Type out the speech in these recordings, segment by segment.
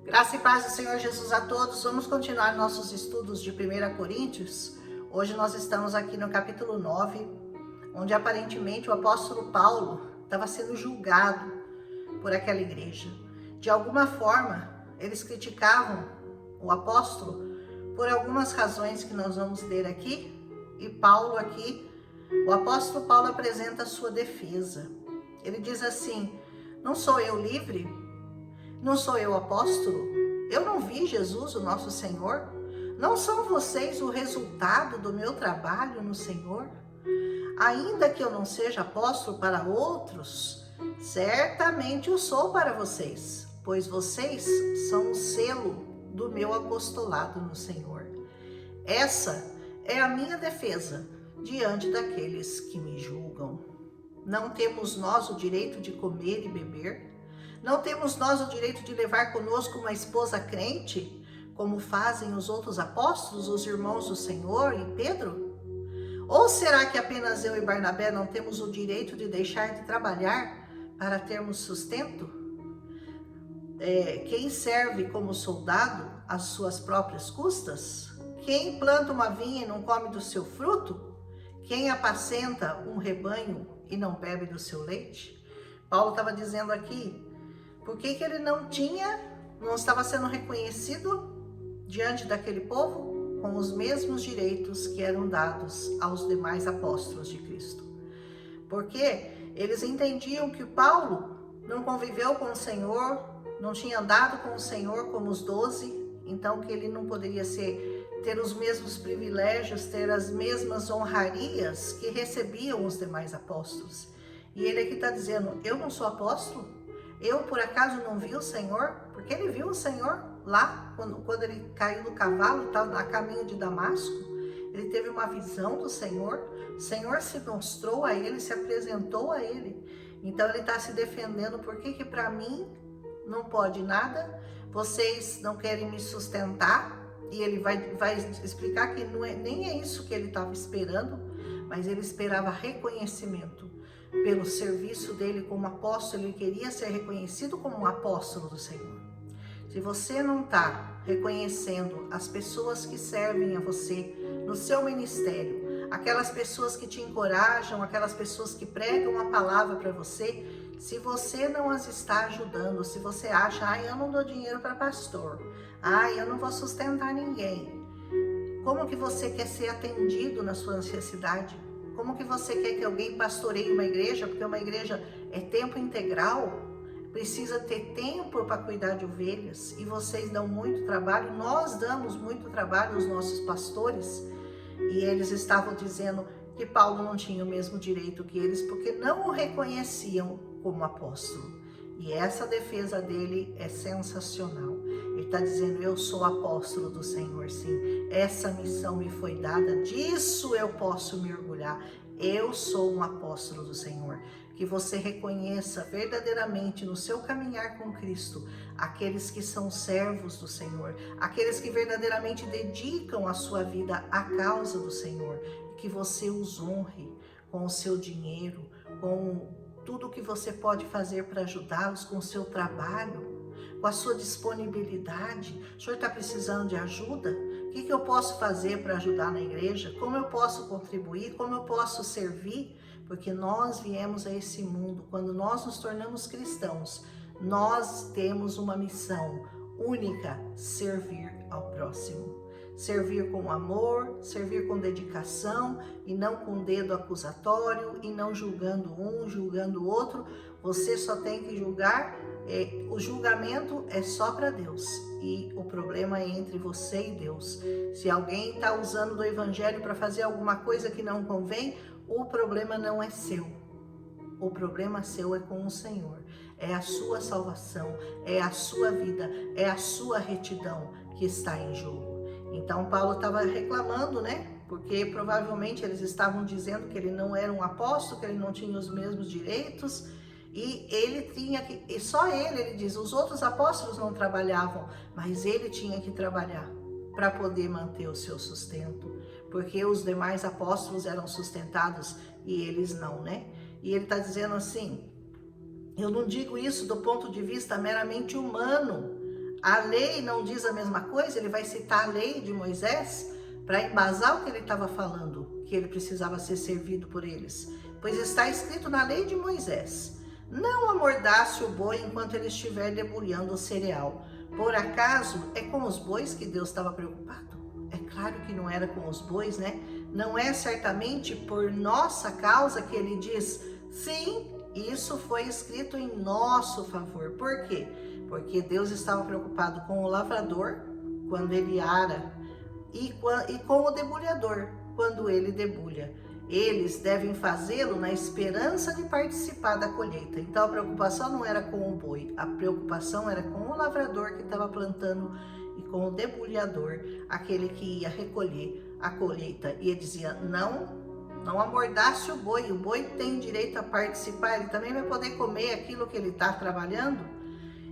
Graça e paz do Senhor Jesus a todos. Vamos continuar nossos estudos de 1 Coríntios. Hoje nós estamos aqui no capítulo 9, onde aparentemente o apóstolo Paulo estava sendo julgado por aquela igreja. De alguma forma, eles criticavam o apóstolo por algumas razões que nós vamos ler aqui. E Paulo aqui, o apóstolo Paulo apresenta a sua defesa. Ele diz assim: não sou eu livre? Não sou eu apóstolo? Eu não vi Jesus, o nosso Senhor? Não são vocês o resultado do meu trabalho no Senhor? Ainda que eu não seja apóstolo para outros, certamente o sou para vocês, pois vocês são o selo do meu apostolado no Senhor. Essa é a minha defesa diante daqueles que me julgam. Não temos nós o direito de comer e beber? Não temos nós o direito de levar conosco uma esposa crente, como fazem os outros apóstolos, os irmãos do Senhor e Pedro? Ou será que apenas eu e Barnabé não temos o direito de deixar de trabalhar para termos sustento? Quem serve como soldado às suas próprias custas? Quem planta uma vinha e não come do seu fruto? Quem apacenta um rebanho e não bebe do seu leite? Paulo estava dizendo aqui, por que ele não estava sendo reconhecido diante daquele povo com os mesmos direitos que eram dados aos demais apóstolos de Cristo? Porque eles entendiam que Paulo não conviveu com o Senhor, não tinha andado com o Senhor como os 12, então que ele não poderia ter os mesmos privilégios, ter as mesmas honrarias que recebiam os demais apóstolos. E ele aqui está dizendo, eu não sou apóstolo? Eu, por acaso, não vi o Senhor? Porque ele viu o Senhor lá, quando ele caiu do cavalo, estava a caminho de Damasco. Ele teve uma visão do Senhor. O Senhor se mostrou a ele, se apresentou a ele. Então, ele está se defendendo. Por que para mim não pode nada? Vocês não querem me sustentar? E ele vai explicar que nem é isso que ele estava esperando, mas ele esperava reconhecimento. Pelo serviço dele como apóstolo, ele queria ser reconhecido como um apóstolo do Senhor. Se você não está reconhecendo as pessoas que servem a você no seu ministério, aquelas pessoas que te encorajam, aquelas pessoas que pregam a palavra para você, se você não as está ajudando, se você acha, eu não dou dinheiro para pastor, eu não vou sustentar ninguém, como que você quer ser atendido na sua necessidade? Como que você quer que alguém pastoreie uma igreja? Porque uma igreja é tempo integral, precisa ter tempo para cuidar de ovelhas, e vocês dão muito trabalho, nós damos muito trabalho aos nossos pastores, e eles estavam dizendo que Paulo não tinha o mesmo direito que eles, porque não o reconheciam como apóstolo. E essa defesa dele é sensacional. Ele está dizendo, eu sou apóstolo do Senhor, sim. Essa missão me foi dada, disso eu posso me orgulhar. Eu sou um apóstolo do Senhor. Que você reconheça verdadeiramente no seu caminhar com Cristo aqueles que são servos do Senhor, aqueles que verdadeiramente dedicam a sua vida à causa do Senhor. Que você os honre com o seu dinheiro, com tudo que você pode fazer para ajudá-los, com o seu trabalho, com a sua disponibilidade. O senhor está precisando de ajuda? O que eu posso fazer para ajudar na igreja? Como eu posso contribuir? Como eu posso servir? Porque nós viemos a esse mundo, quando nós nos tornamos cristãos, nós temos uma missão única: servir ao próximo. Servir com amor, servir com dedicação e não com dedo acusatório e não julgando um, julgando o outro. Você só tem que julgar, o julgamento é só para Deus e o problema é entre você e Deus. Se alguém está usando do evangelho para fazer alguma coisa que não convém, o problema não é seu. O problema seu é com o Senhor. É a sua salvação, é a sua vida, é a sua retidão que está em jogo. Então Paulo estava reclamando, porque provavelmente eles estavam dizendo que ele não era um apóstolo, que ele não tinha os mesmos direitos, e ele tinha que, e só ele diz, os outros apóstolos não trabalhavam, mas ele tinha que trabalhar para poder manter o seu sustento, porque os demais apóstolos eram sustentados e eles não, E ele está dizendo assim, eu não digo isso do ponto de vista meramente humano, A lei não diz a mesma coisa? Ele vai citar a lei de Moisés para embasar o que ele estava falando, que ele precisava ser servido por eles. Pois está escrito na lei de Moisés: não amordace o boi enquanto ele estiver debulhando o cereal. Por acaso é com os bois que Deus estava preocupado? É claro que não era com os bois, né? Não é certamente por nossa causa que ele diz: sim, isso foi escrito em nosso favor. Por quê? Porque Deus estava preocupado com o lavrador quando ele ara e com o debulhador quando ele debulha. Eles devem fazê-lo na esperança de participar da colheita. Então a preocupação não era com o boi, a preocupação era com o lavrador que estava plantando e com o debulhador, aquele que ia recolher a colheita. E ele dizia: não amordace o boi tem direito a participar, ele também vai poder comer aquilo que ele está trabalhando.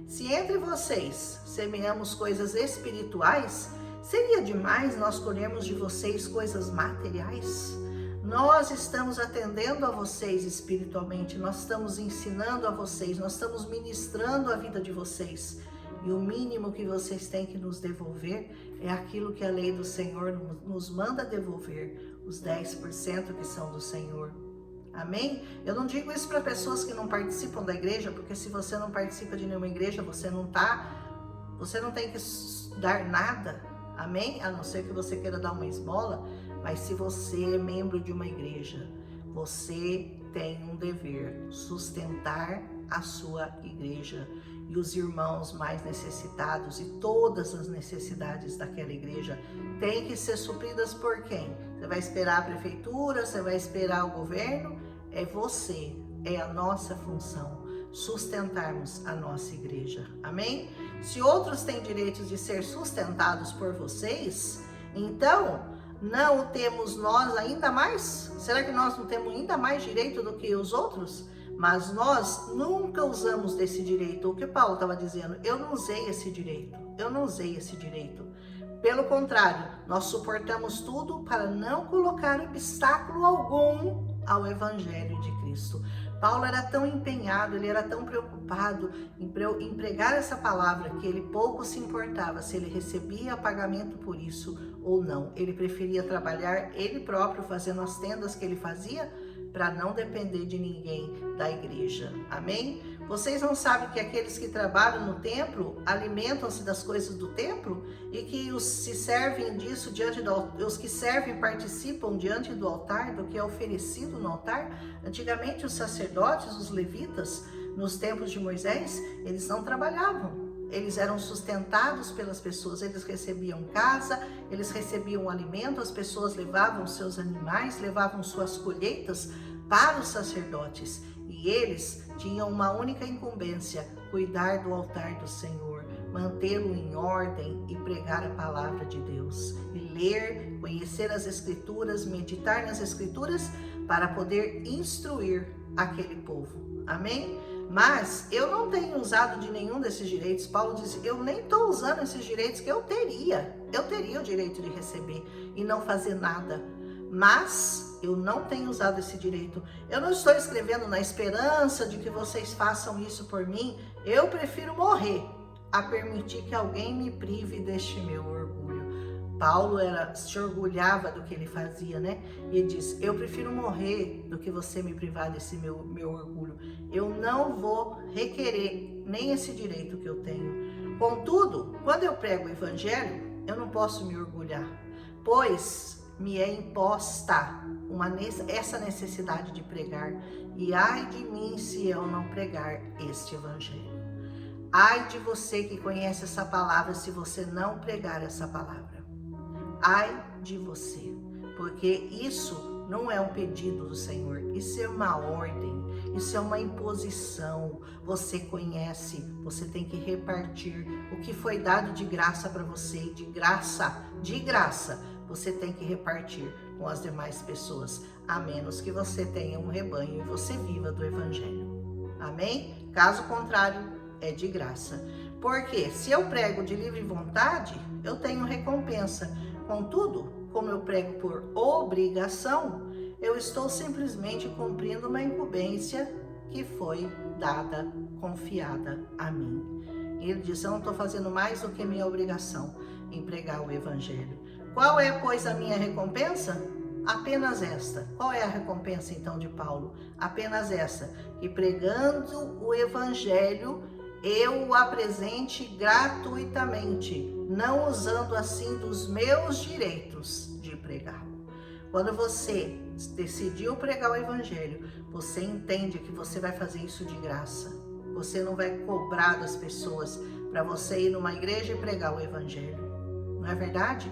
Se entre vocês semeamos coisas espirituais, seria demais nós colhermos de vocês coisas materiais? Nós estamos atendendo a vocês espiritualmente, nós estamos ensinando a vocês, nós estamos ministrando a vida de vocês. E o mínimo que vocês têm que nos devolver é aquilo que a lei do Senhor nos manda devolver, os 10% que são do Senhor. Amém? Eu não digo isso para pessoas que não participam da igreja, porque se você não participa de nenhuma igreja, você não tem que dar nada. Amém? A não ser que você queira dar uma esmola. Mas se você é membro de uma igreja, você tem um dever: sustentar a sua igreja e os irmãos mais necessitados, e todas as necessidades daquela igreja têm que ser supridas por quem? Você vai esperar a prefeitura? Você vai esperar o governo? É você, é a nossa função sustentarmos a nossa igreja. Amém? Se outros têm direitos de ser sustentados por vocês, então não temos nós ainda mais? Será que nós não temos ainda mais direito do que os outros? Mas nós nunca usamos desse direito. O que Paulo estava dizendo: eu não usei esse direito, Pelo contrário, nós suportamos tudo para não colocar obstáculo algum ao Evangelho de Cristo. Paulo era tão empenhado, ele era tão preocupado em pregar essa palavra, que ele pouco se importava se ele recebia pagamento por isso ou não. Ele preferia trabalhar ele próprio, fazendo as tendas que ele fazia, para não depender de ninguém da igreja. Amém? Vocês não sabem que aqueles que trabalham no templo alimentam-se das coisas do templo, e que os que servem participam diante do altar do que é oferecido no altar? Antigamente os sacerdotes, os levitas, nos tempos de Moisés, eles não trabalhavam. Eles eram sustentados pelas pessoas, eles recebiam casa, eles recebiam alimento, as pessoas levavam seus animais, levavam suas colheitas para os sacerdotes. E eles tinham uma única incumbência: cuidar do altar do Senhor, mantê-lo em ordem e pregar a palavra de Deus. E ler, conhecer as Escrituras, meditar nas Escrituras para poder instruir aquele povo. Amém? Mas eu não tenho usado de nenhum desses direitos. Paulo diz: eu nem estou usando esses direitos que eu teria. Eu teria o direito de receber e não fazer nada. Mas eu não tenho usado esse direito. Eu não estou escrevendo na esperança de que vocês façam isso por mim. Eu prefiro morrer a permitir que alguém me prive deste meu orgulho. Paulo se orgulhava do que ele fazia, né? E ele diz: eu prefiro morrer do que você me privar desse meu orgulho. Eu não vou requerer nem esse direito que eu tenho. Contudo, quando eu prego o evangelho, eu não posso me orgulhar, pois me é imposta essa necessidade de pregar. E ai de mim se eu não pregar este evangelho. Ai de você que conhece essa palavra se você não pregar essa palavra. Ai de você, porque isso não é um pedido do Senhor, isso é uma ordem, isso é uma imposição. Você conhece, você tem que repartir o que foi dado de graça para você, de graça, você tem que repartir com as demais pessoas, a menos que você tenha um rebanho e você viva do evangelho. Amém? Caso contrário, é de graça. Porque se eu prego de livre vontade, eu tenho recompensa. Contudo, como eu prego por obrigação, eu estou simplesmente cumprindo uma incumbência que foi dada, confiada a mim. E ele disse: eu não estou fazendo mais do que minha obrigação em pregar o evangelho. Qual é, pois, a minha recompensa? Apenas esta. Qual é a recompensa, então, de Paulo? Apenas essa: que pregando o evangelho, eu o apresente gratuitamente, não usando assim dos meus direitos de pregá-lo. Quando você decidiu pregar o evangelho, você entende que você vai fazer isso de graça. Você não vai cobrar das pessoas para você ir numa igreja e pregar o evangelho. Não é verdade?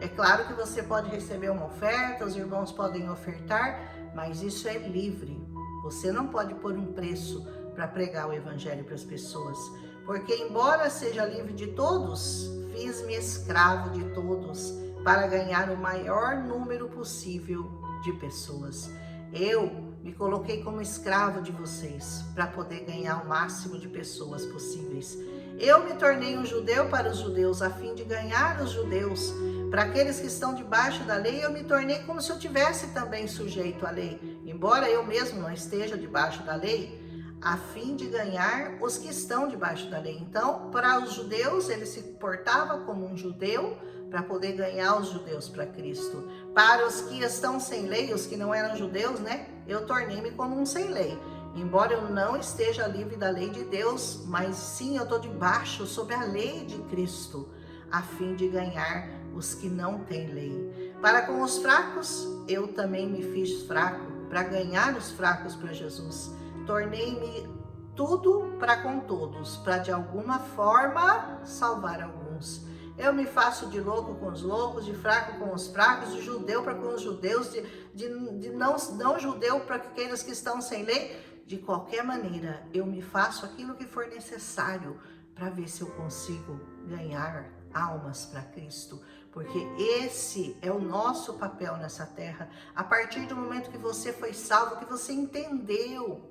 É claro que você pode receber uma oferta, os irmãos podem ofertar, mas isso é livre. Você não pode pôr um preço para pregar o evangelho para as pessoas. Porque embora seja livre de todos, fiz-me escravo de todos para ganhar o maior número possível de pessoas. Eu me coloquei como escravo de vocês para poder ganhar o máximo de pessoas possíveis. Eu me tornei um judeu para os judeus a fim de ganhar os judeus. Para aqueles que estão debaixo da lei, eu me tornei como se eu tivesse também sujeito à lei, embora eu mesmo não esteja debaixo da lei, a fim de ganhar os que estão debaixo da lei. Então, para os judeus, ele se portava como um judeu para poder ganhar os judeus para Cristo. Para os que estão sem lei, os que não eram judeus, né? Eu tornei-me como um sem lei. Embora eu não esteja livre da lei de Deus, mas sim eu estou debaixo, sob a lei de Cristo, a fim de ganhar os que não têm lei. Para com os fracos, eu também me fiz fraco, para ganhar os fracos para Jesus. Tornei-me tudo para com todos, para de alguma forma salvar alguns. Eu me faço de louco com os loucos, de fraco com os fracos, de judeu para com os judeus, de não judeu para aqueles que estão sem lei. De qualquer maneira, eu me faço aquilo que for necessário para ver se eu consigo ganhar almas para Cristo, porque esse é o nosso papel nessa terra. A partir do momento que você foi salvo, que você entendeu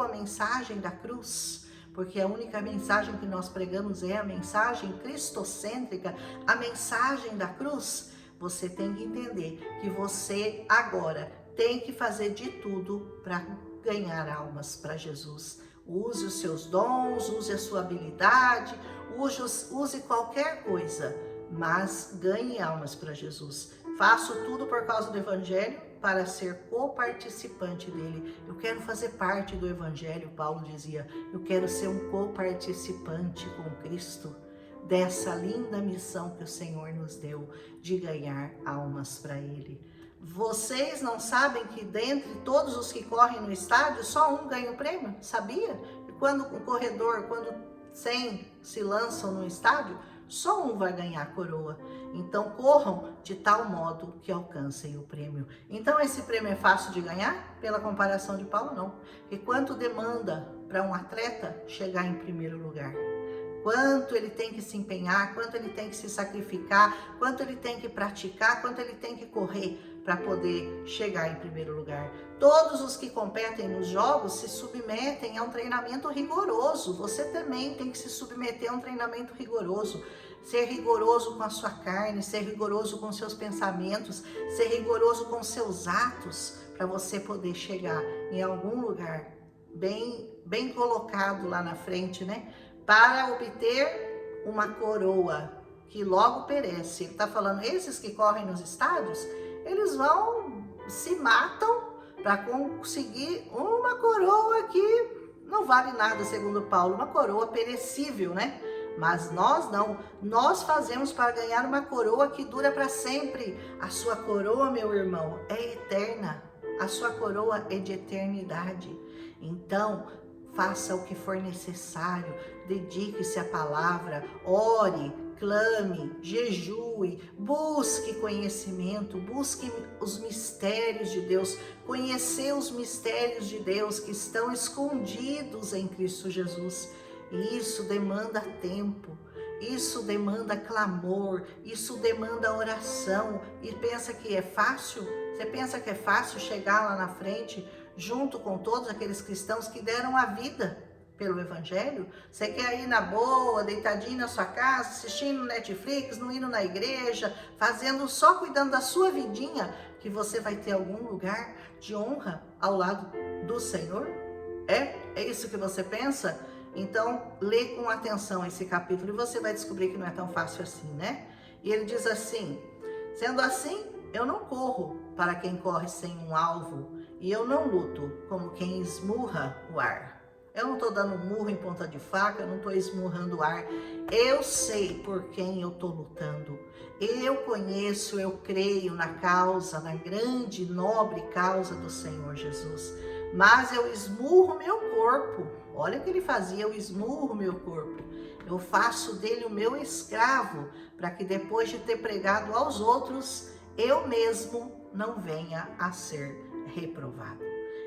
a mensagem da cruz, porque a única mensagem que nós pregamos é a mensagem cristocêntrica, a mensagem da cruz. Você tem que entender que você agora tem que fazer de tudo para ganhar almas para Jesus. Use os seus dons, use a sua habilidade, use qualquer coisa, mas ganhe almas para Jesus. Faço tudo por causa do evangelho, para ser coparticipante dele. Eu quero fazer parte do evangelho, Paulo dizia. Eu quero ser um coparticipante com Cristo dessa linda missão que o Senhor nos deu de ganhar almas para ele. Vocês não sabem que dentre todos os que correm no estádio, só um ganha o prêmio? Sabia? E quando 100 se lançam no estádio, só um vai ganhar a coroa. Então corram de tal modo que alcancem o prêmio. Então esse prêmio é fácil de ganhar? Pela comparação de Paulo, não. E quanto demanda para um atleta chegar em primeiro lugar? Quanto ele tem que se empenhar, quanto ele tem que se sacrificar, quanto ele tem que praticar, quanto ele tem que correr para poder chegar em primeiro lugar. Todos os que competem nos jogos se submetem a um treinamento rigoroso. Você também tem que se submeter a um treinamento rigoroso. Ser rigoroso com a sua carne, ser rigoroso com seus pensamentos, ser rigoroso com seus atos, para você poder chegar em algum lugar bem colocado lá na frente, né? Para obter uma coroa que logo perece. Ele está falando, esses que correm nos estádios, eles se matam para conseguir uma coroa que não vale nada, segundo Paulo, uma coroa perecível, né? Mas nós não, nós fazemos para ganhar uma coroa que dura para sempre. A sua coroa, meu irmão, é eterna. A sua coroa é de eternidade. Então, faça o que for necessário, dedique-se à palavra, ore, clame, jejue, busque conhecimento, busque os mistérios de Deus, conhecer os mistérios de Deus que estão escondidos em Cristo Jesus. E isso demanda tempo, isso demanda clamor, isso demanda oração. E pensa que é fácil? Você pensa que é fácil chegar lá na frente junto com todos aqueles cristãos que deram a vida pelo evangelho? Você quer ir na boa, deitadinho na sua casa, assistindo Netflix, não indo na igreja, só cuidando da sua vidinha, que você vai ter algum lugar de honra ao lado do Senhor? É isso que você pensa? Então, lê com atenção esse capítulo e você vai descobrir que não é tão fácil assim, né? E ele diz assim: sendo assim, eu não corro para quem corre sem um alvo, e eu não luto como quem esmurra o ar. Eu não estou dando murro em ponta de faca, eu não estou esmurrando o ar. Eu sei por quem eu estou lutando. Eu conheço, eu creio na causa, na grande e nobre causa do Senhor Jesus. Mas eu esmurro meu corpo. Olha o que ele fazia, eu esmurro meu corpo. Eu faço dele o meu escravo, para que depois de ter pregado aos outros, eu mesmo não venha a ser reprovado.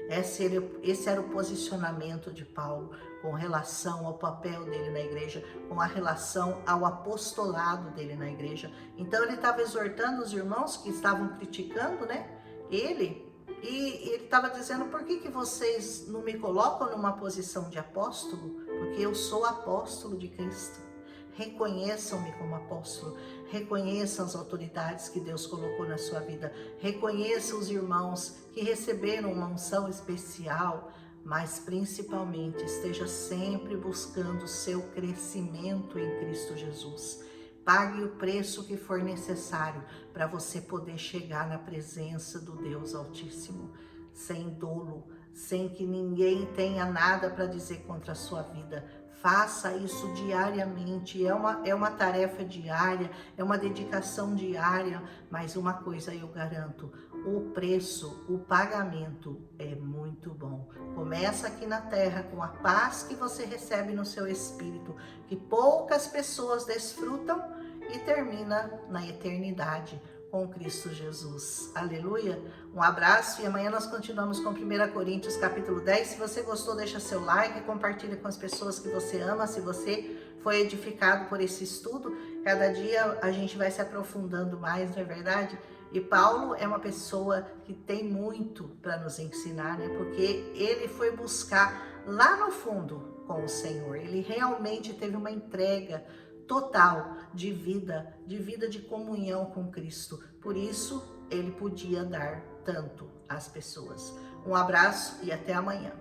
Esse era o posicionamento de Paulo com relação ao papel dele na igreja, com a relação ao apostolado dele na igreja. Então ele estava exortando os irmãos que estavam criticando, né, ele, e ele estava dizendo: por que vocês não me colocam numa posição de apóstolo? Porque eu sou apóstolo de Cristo. Reconheçam-me como apóstolo, reconheçam as autoridades que Deus colocou na sua vida, reconheçam os irmãos que receberam uma unção especial, mas principalmente esteja sempre buscando o seu crescimento em Cristo Jesus. Pague o preço que for necessário para você poder chegar na presença do Deus Altíssimo, sem dolo, sem que ninguém tenha nada para dizer contra a sua vida. Faça isso diariamente, é uma tarefa diária, é uma dedicação diária, mas uma coisa eu garanto: o preço, o pagamento é muito bom. Começa aqui na terra com a paz que você recebe no seu espírito, que poucas pessoas desfrutam, e termina na eternidade com Cristo Jesus. Aleluia! Um abraço e amanhã nós continuamos com 1 Coríntios capítulo 10. Se você gostou, deixa seu like, compartilha com as pessoas que você ama. Se você foi edificado por esse estudo, cada dia a gente vai se aprofundando mais, não é verdade? E Paulo é uma pessoa que tem muito para nos ensinar, né? Porque ele foi buscar lá no fundo com o Senhor. Ele realmente teve uma entrega total de vida de comunhão com Cristo. Por isso, ele podia dar tanto às pessoas. Um abraço e até amanhã.